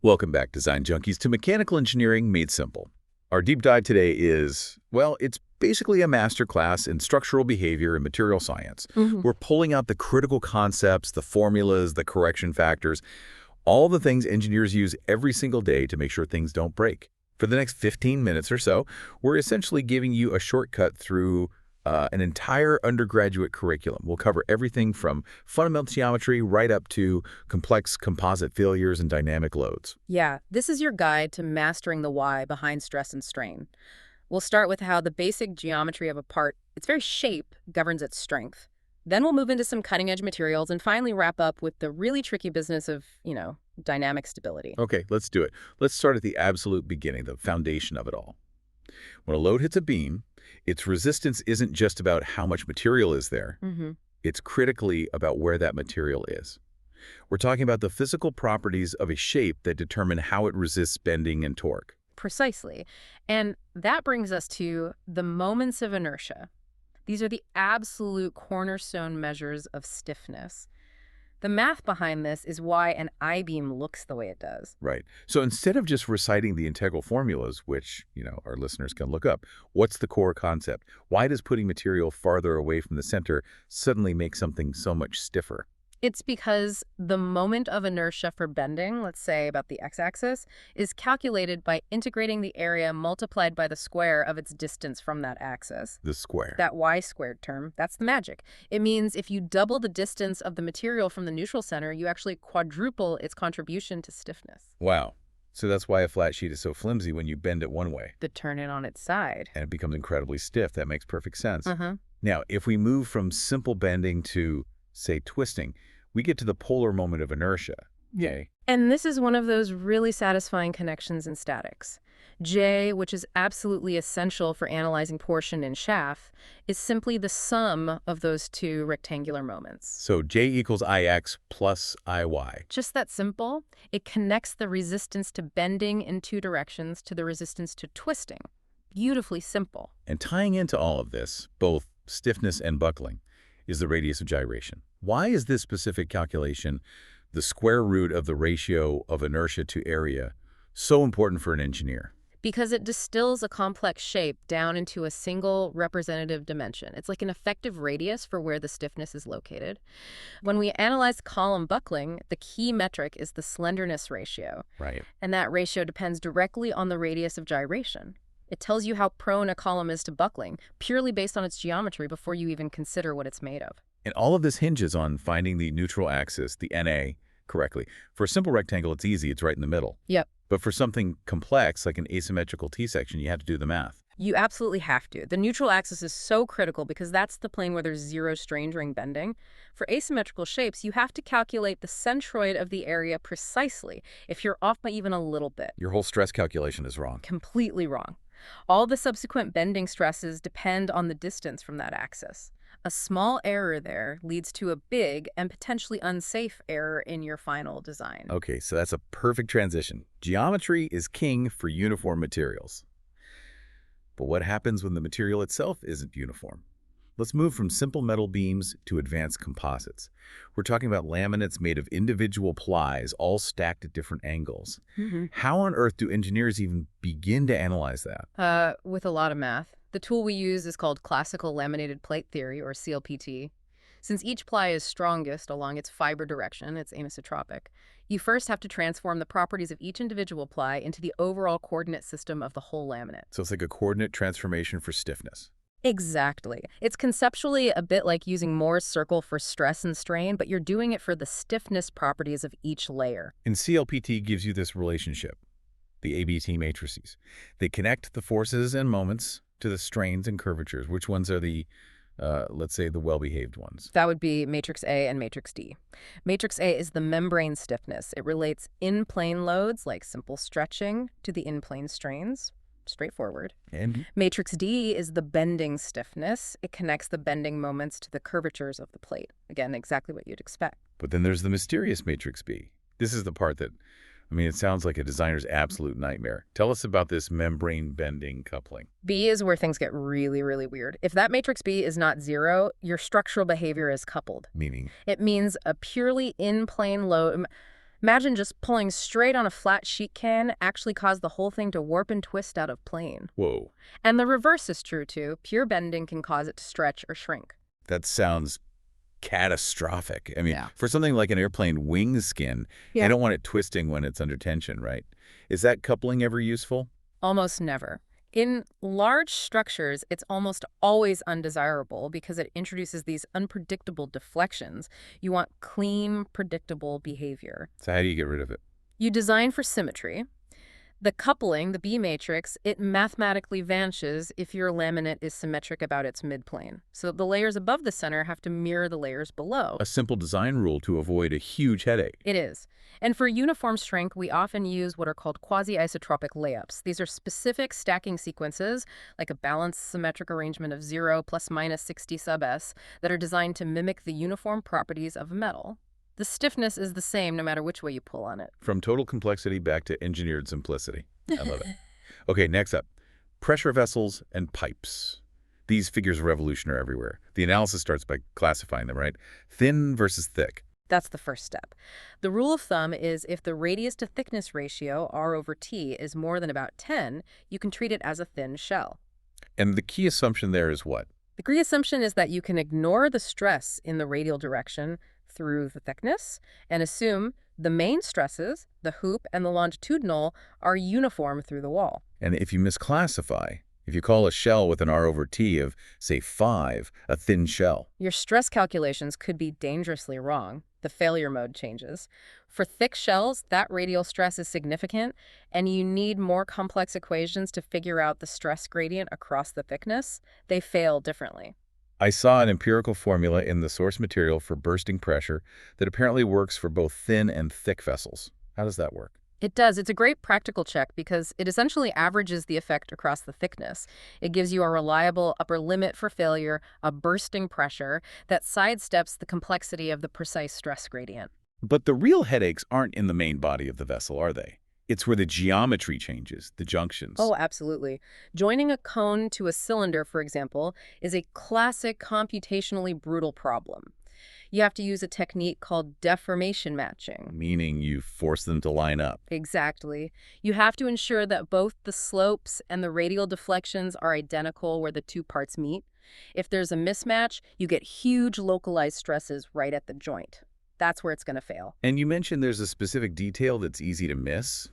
Welcome back, Design Junkies, to Mechanical Engineering Made Simple. Our deep dive today is, well, it's basically a masterclass in structural behavior and material science. We're pulling out the critical concepts, the formulas, the correction factors, all the things engineers use every single day to make sure things don't break. For the next 15 minutes or so, we're essentially giving you a shortcut through an entire undergraduate curriculum. We'll cover everything from fundamental geometry right up to complex composite failures and dynamic loads. Yeah, this is your guide to mastering the why behind stress and strain. We'll start with how the basic geometry of a part, its very shape, governs its strength. Then we'll move into some cutting-edge materials and finally wrap up with the really tricky business of, dynamic stability. Okay, let's do it. Let's start at the absolute beginning, the foundation of it all. When a load hits a beam, its resistance isn't just about how much material is there. It's critically about where that material is. We're talking about the physical properties of a shape that determine how it resists bending and torque. Precisely. And that brings us to the moments of inertia. These are the absolute cornerstone measures of stiffness. The math behind this is why an I-beam looks the way it does. Right. So instead of just reciting the integral formulas, which, our listeners can look up, what's the core concept? Why does putting material farther away from the center suddenly make something so much stiffer? It's because the moment of inertia for bending, let's say about the x-axis, is calculated by integrating the area multiplied by the square of its distance from that axis. The square. That y-squared term, that's the magic. It means if you double the distance of the material from the neutral center, you actually quadruple its contribution to stiffness. Wow. So that's why a flat sheet is so flimsy when you bend it one way. But turn it on its side. And it becomes incredibly stiff. That makes perfect sense. Now, if we move from simple bending to, say, twisting, we get to the polar moment of inertia. Yay. And this is one of those really satisfying connections in statics. J, which is absolutely essential for analyzing torsion in shaft, is simply the sum of those two rectangular moments. So J equals Ix plus Iy. Just that simple. It connects the resistance to bending in two directions to the resistance to twisting. Beautifully simple. And tying into all of this, both stiffness and buckling, is the radius of gyration. Why is this specific calculation, the square root of the ratio of inertia to area, so important for an engineer? Because it distills a complex shape down into a single representative dimension. It's like an effective radius for where the stiffness is located. When we analyze column buckling, the key metric is the slenderness ratio. Right. And that ratio depends directly on the radius of gyration. It tells you how prone a column is to buckling, purely based on its geometry before you even consider what it's made of. And all of this hinges on finding the neutral axis, the NA, correctly. For a simple rectangle, it's easy. It's right in the middle. Yep. But for something complex, like an asymmetrical T-section, you have to do the math. You absolutely have to. The neutral axis is so critical because that's the plane where there's zero strain during bending. For asymmetrical shapes, you have to calculate the centroid of the area precisely. If you're off by even a little bit, Your whole stress calculation is wrong. completely wrong. All the subsequent bending stresses depend on the distance from that axis. A small error there leads to a big and potentially unsafe error in your final design. Okay, so that's a perfect transition. Geometry is king for uniform materials. But what happens when the material itself isn't uniform? Let's move from simple metal beams to advanced composites. We're talking about laminates made of individual plies, all stacked at different angles. How on earth do engineers even begin to analyze that? With a lot of math. The tool we use is called classical laminated plate theory, or CLPT. Since each ply is strongest along its fiber direction, it's anisotropic, you first have to transform the properties of each individual ply into the overall coordinate system of the whole laminate. So it's like a coordinate transformation for stiffness. Exactly. It's conceptually a bit like using Moore's circle for stress and strain, but you're doing it for the stiffness properties of each layer. And CLPT gives you this relationship, the ABT matrices. They connect the forces and moments to the strains and curvatures. Which ones are the, let's say, the well-behaved ones? That would be matrix A and matrix D. Matrix A is the membrane stiffness. It relates in-plane loads, like simple stretching, to the in-plane strains. Straightforward. And Matrix D is the bending stiffness. It connects the bending moments to the curvatures of the plate. Again, exactly what you'd expect. But then there's the mysterious matrix B. This is the part that, it sounds like a designer's absolute nightmare. Tell us about this membrane bending coupling. B is where things get really, really weird. If that matrix B is not zero, your structural behavior is coupled. Meaning? It means a purely in-plane load. Imagine just pulling straight on a flat sheet can actually cause the whole thing to warp and twist out of plane. Whoa. And the reverse is true too. Pure bending can cause it to stretch or shrink. That sounds catastrophic. I mean, Yeah. for something like an airplane wing skin, Yeah. I don't want it twisting when it's under tension, right? Is that coupling ever useful? Almost never. In large structures, it's almost always undesirable because it introduces these unpredictable deflections. You want clean, predictable behavior. So how do you get rid of it? You design for symmetry. The coupling, the B matrix, it mathematically vanishes if your laminate is symmetric about its midplane. So the layers above the center have to mirror the layers below. A simple design rule to avoid a huge headache. It is. And for uniform strength, we often use what are called quasi-isotropic layups. These are specific stacking sequences, like a balanced symmetric arrangement of 0 plus minus 60 sub s, that are designed to mimic the uniform properties of metal. The stiffness is the same no matter which way you pull on it. From total complexity back to engineered simplicity. I love it. Okay, next up, pressure vessels and pipes. These figures of revolution are everywhere. The analysis starts by classifying them, right? Thin versus thick. That's the first step. The rule of thumb is if the radius to thickness ratio, R over T, is more than about 10, you can treat it as a thin shell. And the key assumption there is what? The key assumption is that you can ignore the stress in the radial direction through the thickness and assume the main stresses, the hoop and the longitudinal, are uniform through the wall. And if you misclassify, if you call a shell with an R over T of, say, 5, a thin shell, Your stress calculations could be dangerously wrong. The failure mode changes. For thick shells, that radial stress is significant, and you need more complex equations to figure out the stress gradient across the thickness. They fail differently. I saw an empirical formula in the source material for bursting pressure that apparently works for both thin and thick vessels. How does that work? It does. It's a great practical check because it essentially averages the effect across the thickness. It gives you a reliable upper limit for failure, a bursting pressure that sidesteps the complexity of the precise stress gradient. But the real headaches aren't in the main body of the vessel, are they? It's where the geometry changes, the junctions. Oh, absolutely. Joining a cone to a cylinder, for example, is a classic computationally brutal problem. You have to use a technique called deformation matching. Meaning you force them to line up. Exactly. You have to ensure that both the slopes and the radial deflections are identical where the two parts meet. If there's a mismatch, you get huge localized stresses right at the joint. That's where it's going to fail. And you mentioned there's a specific detail that's easy to miss.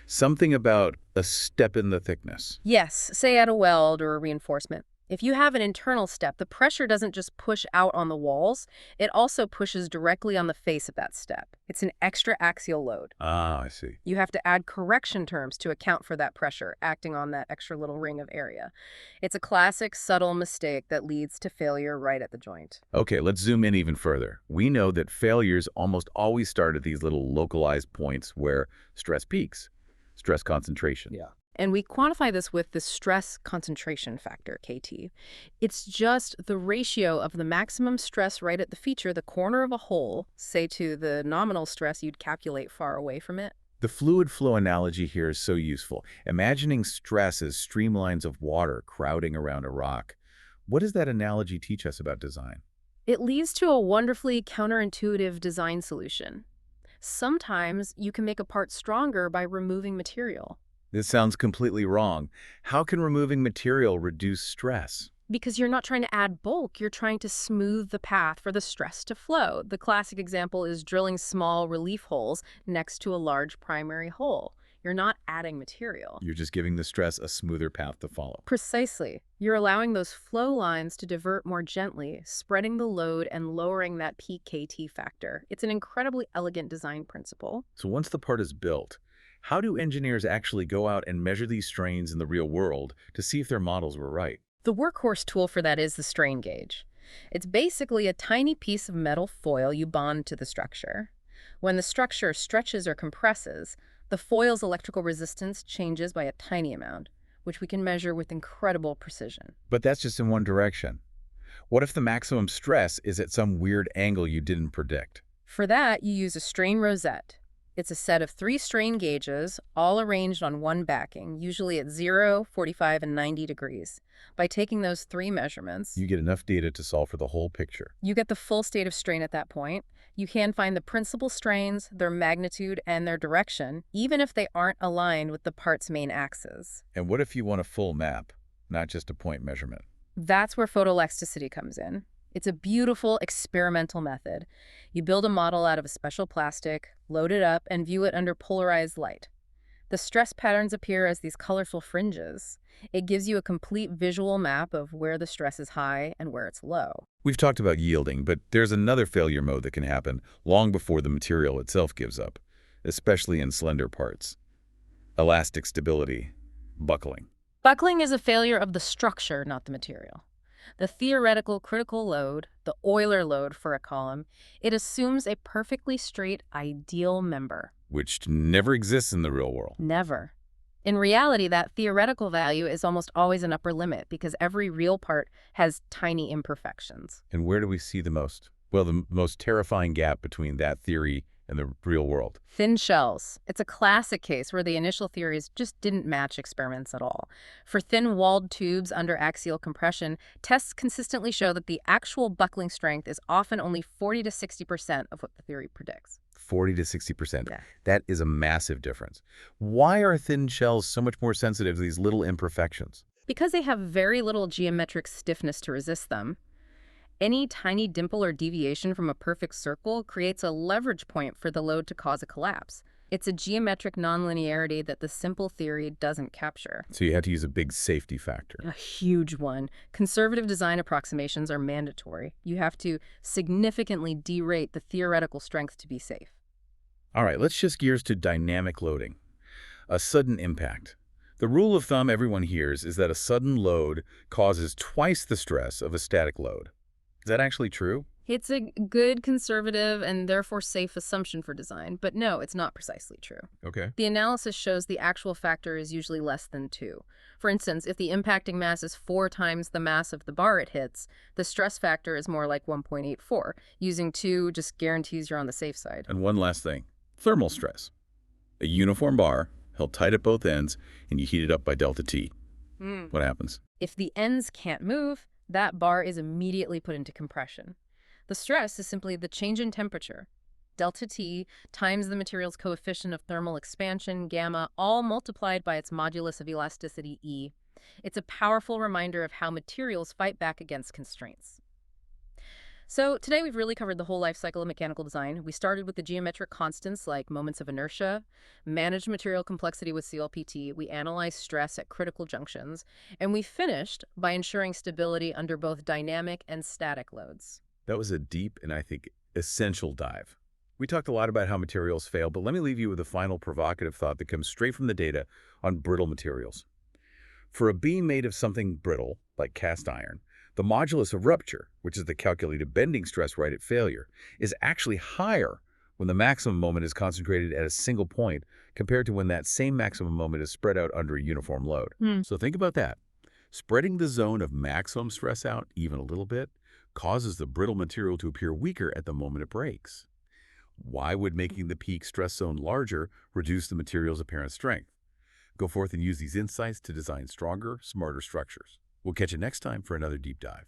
Something about a step in the thickness. Yes, say at a weld or a reinforcement. If you have an internal step, the pressure doesn't just push out on the walls, it also pushes directly on the face of that step. It's an extra axial load. Ah, I see. You have to add correction terms to account for that pressure acting on that extra little ring of area. It's a classic subtle mistake that leads to failure right at the joint. Okay, let's zoom in even further. We know that failures almost always start at these little localized points where stress peaks, stress concentration. Yeah. And we quantify this with the stress concentration factor, KT. It's just the ratio of the maximum stress right at the feature, the corner of a hole, say to the nominal stress you'd calculate far away from it. The fluid flow analogy here is so useful. Imagining stress as streamlines of water crowding around a rock. What does that analogy teach us about design? It leads to a wonderfully counterintuitive design solution. Sometimes you can make a part stronger by removing material. This sounds completely wrong. How can removing material reduce stress? Because you're not trying to add bulk, you're trying to smooth the path for the stress to flow. The classic example is drilling small relief holes next to a large primary hole. You're not adding material. You're just giving the stress a smoother path to follow. Precisely. You're allowing those flow lines to divert more gently, spreading the load and lowering that peak KT factor. It's an incredibly elegant design principle. So once the part is built, how do engineers actually go out and measure these strains in the real world to see if their models were right? The workhorse tool for that is the strain gauge. It's basically a tiny piece of metal foil you bond to the structure. When the structure stretches or compresses, the foil's electrical resistance changes by a tiny amount, which we can measure with incredible precision. But that's just in one direction. What if the maximum stress is at some weird angle you didn't predict? For that, you use a strain rosette. It's a set of 3 strain gauges, all arranged on one backing, usually at 0, 45, and 90 degrees. By taking those 3 measurements, You get enough data to solve for the whole picture. you get the full state of strain at that point. You can find the principal strains, their magnitude, and their direction, even if they aren't aligned with the part's main axis. And what if you want a full map, not just a point measurement? That's where photoelasticity comes in. It's a beautiful experimental method. You build a model out of a special plastic, load it up, and view it under polarized light. The stress patterns appear as these colorful fringes. It gives you a complete visual map of where the stress is high and where it's low. We've talked about yielding, but there's another failure mode that can happen long before the material itself gives up, especially in slender parts. Elastic stability, buckling. Buckling is a failure of the structure, not the material. The theoretical critical load, the Euler load for a column, it assumes a perfectly straight ideal member. Which never exists in the real world. Never. In reality, that theoretical value is almost always an upper limit because every real part has tiny imperfections. And where do we see the most? Well, the most terrifying gap between that theory and the real world. Thin shells. It's a classic case where the initial theories just didn't match experiments at all. For thin-walled tubes under axial compression, tests consistently show that the actual buckling strength is often only 40 to 60% of what the theory predicts. 40 to 60%. Yeah. That is a massive difference. Why are thin shells so much more sensitive to these little imperfections? Because they have very little geometric stiffness to resist them. Any tiny dimple or deviation from a perfect circle creates a leverage point for the load to cause a collapse. It's a geometric nonlinearity that the simple theory doesn't capture. So you have to use a big safety factor. A huge one. Conservative design approximations are mandatory. You have to significantly derate the theoretical strength to be safe. All right, let's shift gears to dynamic loading. A sudden impact. The rule of thumb everyone hears is that a sudden load causes twice the stress of a static load. Is that actually true? It's a good conservative and therefore safe assumption for design, but no, it's not precisely true. Okay. The analysis shows the actual factor is usually less than 2. For instance, if the impacting mass is 4 times the mass of the bar it hits, the stress factor is more like 1.84. Using 2 just guarantees you're on the safe side. And one last thing. Thermal stress. A uniform bar held tight at both ends, and you heat it up by delta T. What happens? If the ends can't move, that bar is immediately put into compression. The stress is simply the change in temperature. Delta T times the material's coefficient of thermal expansion, gamma, all multiplied by its modulus of elasticity, E. It's a powerful reminder of how materials fight back against constraints. So today we've really covered the whole life cycle of mechanical design. We started with the geometric constants like moments of inertia, managed material complexity with CLPT, we analyzed stress at critical junctions, and we finished by ensuring stability under both dynamic and static loads. That was a deep and, I think, essential dive. We talked a lot about how materials fail, but let me leave you with a final provocative thought that comes straight from the data on brittle materials. For a beam made of something brittle, like cast iron, the modulus of rupture, which is the calculated bending stress right at failure, is actually higher when the maximum moment is concentrated at a single point compared to when that same maximum moment is spread out under a uniform load. So think about that. Spreading the zone of maximum stress out even a little bit causes the brittle material to appear weaker at the moment it breaks. Why would making the peak stress zone larger reduce the material's apparent strength? Go forth and use these insights to design stronger, smarter structures. We'll catch you next time for another deep dive.